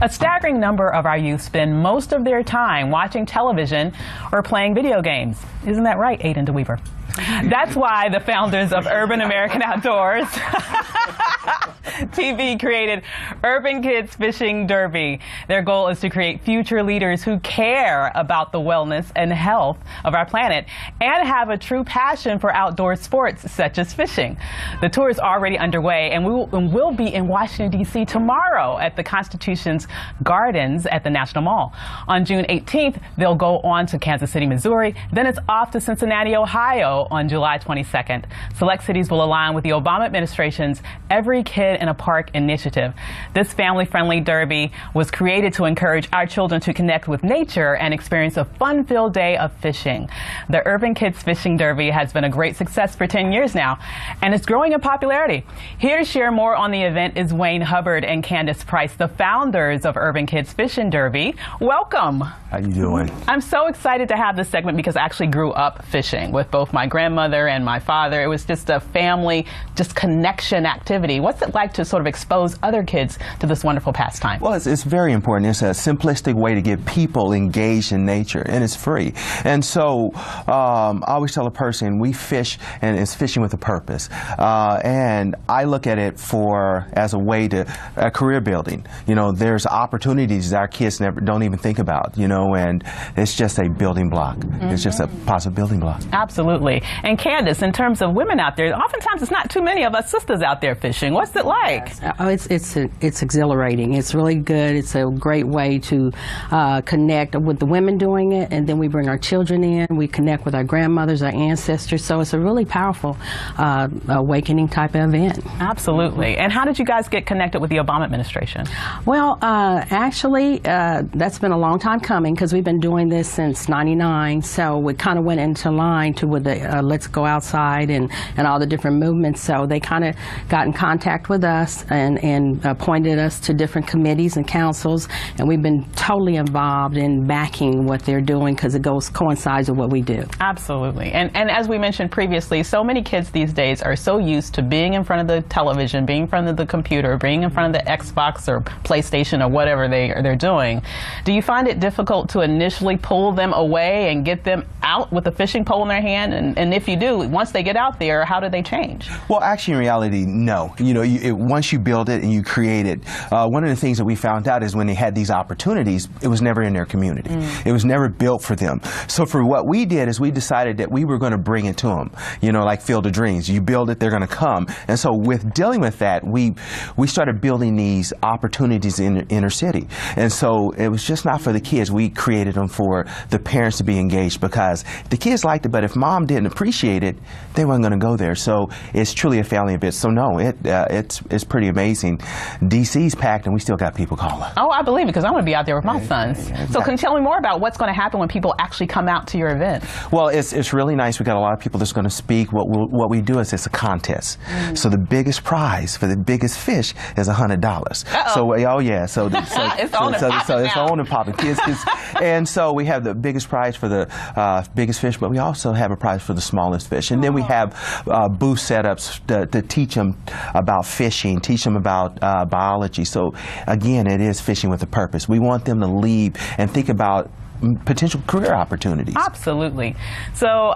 A staggering number of our youth spend most of their time watching television or playing video games. Isn't that right, Aiden DeWeaver? That's why the founders of Urban American Outdoors TV created Urban Kids Fishing Derby. Their goal is to create future leaders who care about the wellness and health of our planet and have a true passion for outdoor sports such as fishing. The tour is already underway and will be in Washington, D.C. tomorrow at the Constitution's Gardens at the National Mall. On June 18th, they'll go on to Kansas City, Missouri. Then it's off to Cincinnati, Ohio on July 22nd. Select cities will align with the Obama administration's Every Kid in a Park initiative. This family-friendly derby was created to encourage our children to connect with nature and experience a fun-filled day of fishing. The Urban Kids Fishing Derby has been a great success for 10 years now, and it's growing in popularity. Here to share more on the event is Wayne Hubbard and Candace Price, the founders of Urban Kids Fishing Derby. Welcome. How you doing? I'm so excited to have this segment because I actually grew up fishing with both my grandmother and my father. It was just a family, just connection activity. What's it like to sort of expose other kids to this wonderful pastime? Well, it's very important. It's a simplistic way to get people engaged in nature, and it's free. And so I always tell a person we fish, and it's fishing with a purpose. And I look at it as a way to career building. You know, there's opportunities that our kids don't even think about, you know, and it's just a building block. It's just a positive building block. Absolutely. And Candace, in terms of women out there, oftentimes it's not too many of us sisters out there fishing. What's it like? Oh, it's exhilarating. It's really good. It's a great way to connect with the women doing it, and then we bring our children in. We connect with our grandmothers, our ancestors. So it's a really powerful awakening type of event. Absolutely. And how did you guys get connected with the Obama administration? Well, actually, that's been a long time coming because we've been doing this since '99. So we kind of went into line with the Let's Go Outside and all the different movements. So they kind of got in contact with us and appointed us to different committees and councils, and we've been totally involved in backing what they're doing because it coincides with what we do. Absolutely. And as we mentioned previously, so many kids these days are so used to being in front of the television, being in front of the computer, being in front of the Xbox or PlayStation or whatever they're doing. Do you find it difficult to initially pull them away and get them out with a fishing pole in their hand? And if you do, once they get out there, how do they change? Well, actually, in reality, no. You know, once you build it and you create it, one of the things that we found out is when they had these opportunities, it was never in their community. It was never built for them. So for what we did is we decided that we were going to bring it to them. You know, like Field of Dreams. You build it, they're going to come. And so with dealing with that, we started building these opportunities in the inner city. And so it was just not for the kids. We created them for the parents to be engaged because the kids liked it, but if mom didn't appreciate it, they weren't going to go there. So it's truly a family event. So no, it's pretty amazing. DC's packed and we still got people calling. Oh, I believe it because I'm going to be out there with my sons. So can you tell me more about what's going to happen when people actually come out to your event? Well, it's really nice. We got a lot of people that's going to speak. What we do is it's a contest. So the biggest prize for the biggest fish is $100. So oh yeah, so it's on and popping. Kids, and so we have the biggest prize for the biggest fish, but we also have a prize for the smallest fish. And then we have booth setups to teach them about fishing, teach them about biology. So again, it is fishing with a purpose. We want them to leave and think about potential career opportunities. Absolutely. So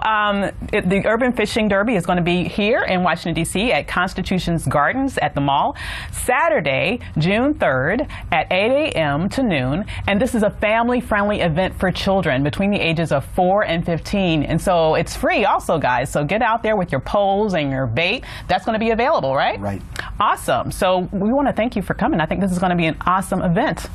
the Urban Fishing Derby is going to be here in Washington, D.C. at Constitution's Gardens at the mall, Saturday, June 3rd at 8 a.m. to noon. And this is a family-friendly event for children between the ages of 4 and 15. And so it's free also, guys. So get out there with your poles and your bait. That's going to be available, right? Right. Awesome. So we want to thank you for coming. I think this is going to be an awesome event.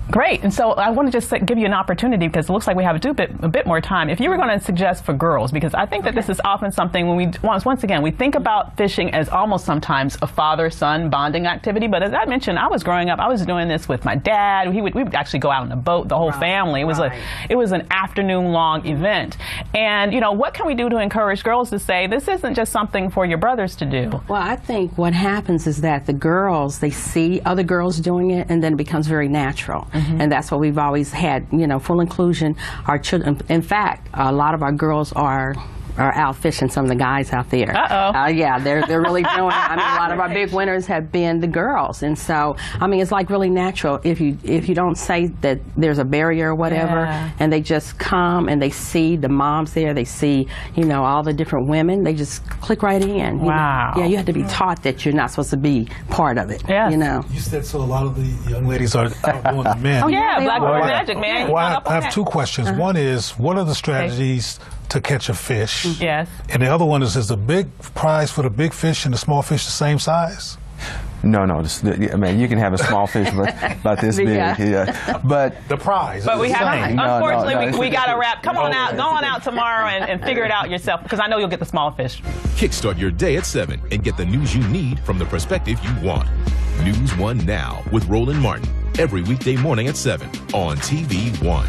Great. And so I want to just give you an opportunity because it looks like we have a bit more time. If you were going to suggest for girls, because I think that this is often something when once again, we think about fishing as almost sometimes a father-son bonding activity. But as I mentioned, I was growing up, I was doing this with my dad. We would actually go out on a boat, the whole family. It was an afternoon-long event. And, you know, what can we do to encourage girls to say this isn't just something for your brothers to do? Well, I think what happens is that the girls, they see other girls doing it, and then it becomes very natural. And that's what we've always had, you know, full inclusion. Our children, in fact, a lot of our girls are are out fishing some of the guys out there. Yeah, they're really doing it. I mean, a lot of our big winners have been the girls, and so I mean, it's like really natural if you don't say that there's a barrier or whatever, and they just come and they see the moms there, they see all the different women, they just click right in. Wow. Yeah, you have to be taught that you're not supposed to be part of it. Yes. You said so. A lot of the young ladies are outdoing the men. Oh, Yeah, Black are. Girl Magic, man. Well, I have two questions. One is, what are the strategies to catch a fish? Yes. And the other one is the big prize for the big fish and the small fish the same size? No, I mean, you can have a small fish about this big, but the prize. But we have, unfortunately, No. we got to wrap. Come on out, go on out tomorrow and figure it out yourself, because I know you'll get the smaller fish. Kickstart your day at 7 and get the news you need from the perspective you want. News 1 Now with Roland Martin, every weekday morning at 7 on TV 1.